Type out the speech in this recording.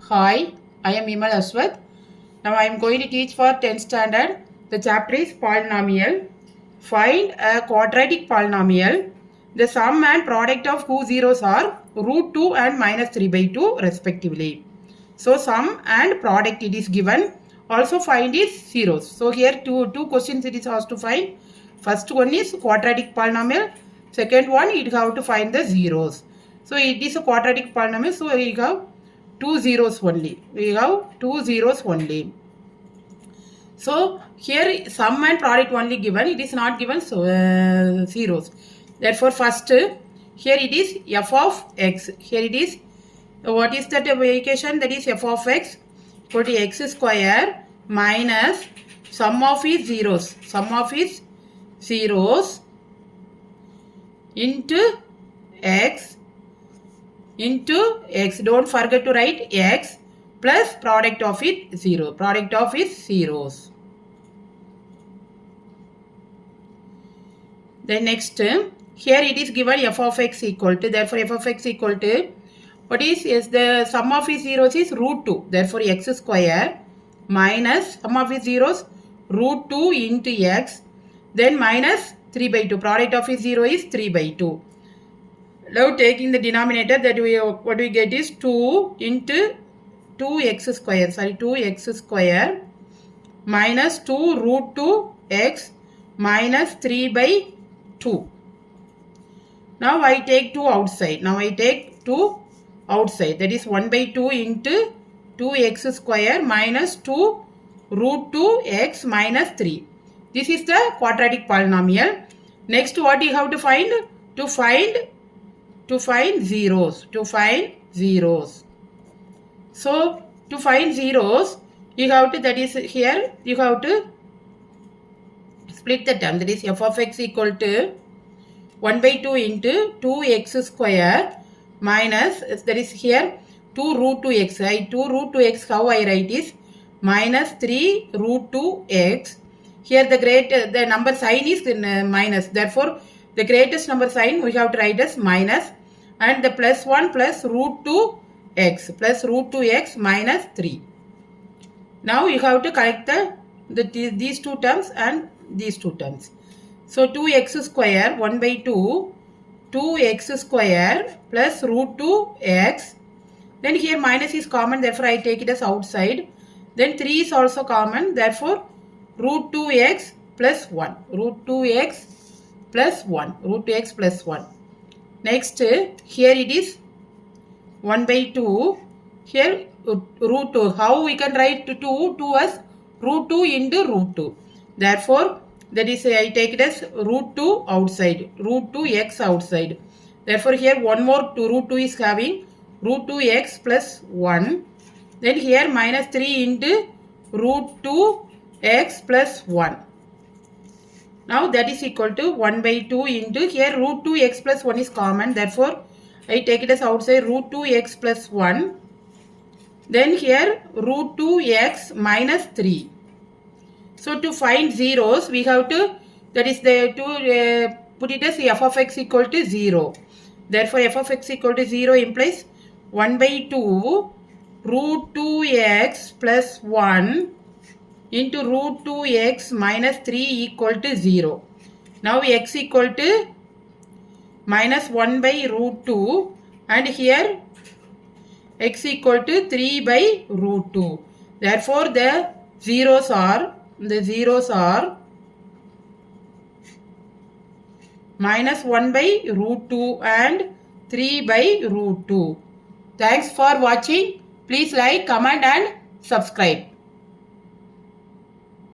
Hi, I am Imal Aswath. Now I am going to teach for 10th standard. The chapter is polynomial. Find a quadratic polynomial. The sum and product of whose zeros are root 2 and minus 3 by 2 respectively. So sum and product it is given. Also find is zeros. So here two questions it is asked to find. First one is quadratic polynomial. Second one it have to find the zeros. So it is a quadratic polynomial. So we have two zeros only. We have two zeros only. So here sum and product only given. It is not given zeros. Therefore first here it is f of x. Here it is what is that equation? That is f of x equal to x square minus sum of its zeros. Sum of its zeros into x into x. Don't forget to write x plus product of it 0. Product of its zeros. Then next here it is given f of x equal to, therefore f of x equal to what is the sum of its zeros is root 2. Therefore x square minus sum of its zeros root 2 into x, then minus 3 by 2. Product of its 0 is 3 by 2. Now taking the denominator, that what we get is 2 into 2x square minus 2 root 2x minus 3 by 2. Now I take 2 outside. That is 1 by 2 into 2x square minus 2 root 2x minus 3. This is the quadratic polynomial. Next what you have to find? To find zeros. So to find zeros, you have to, that is here, you have to split the term. That is f of x equal to 1 by 2 into 2x square minus, that is here 2 root 2x. Right? 2 root 2x, how I write is minus 3 root 2x. Here the number sign is minus. Therefore, the greatest number sign we have to write as minus, and the plus 1 plus root 2x minus 3. Now you have to correct these two terms and these two terms. So 2x square 1 by 2, 2x square plus root 2x. Then here minus is common, therefore I take it as outside. Then 3 is also common, therefore root 2x plus 1. Root 2x plus 1. Next, here it is 1 by 2. Here root 2. How we can write 2 as root 2 into root 2. Therefore, that is I take it as root 2 outside. Root 2x outside. Therefore, here one more root 2 is having root 2x plus 1. Then here minus 3 into root 2x plus 1. Now that is equal to 1 by 2 into, here root 2x plus 1 is common. Therefore, I take it as outside root 2x plus 1. Then here root 2x minus 3. So to find zeros, we have to, that is put it as f of x equal to 0. Therefore, f of x equal to 0 implies 1 by 2 root 2x plus 1 into root 2x minus 3 equal to 0. Now x equal to minus 1 by root 2, and here x equal to 3 by root 2. Therefore the zeros are minus 1 by root 2 and 3 by root 2. Thanks for watching. Please like, comment and subscribe.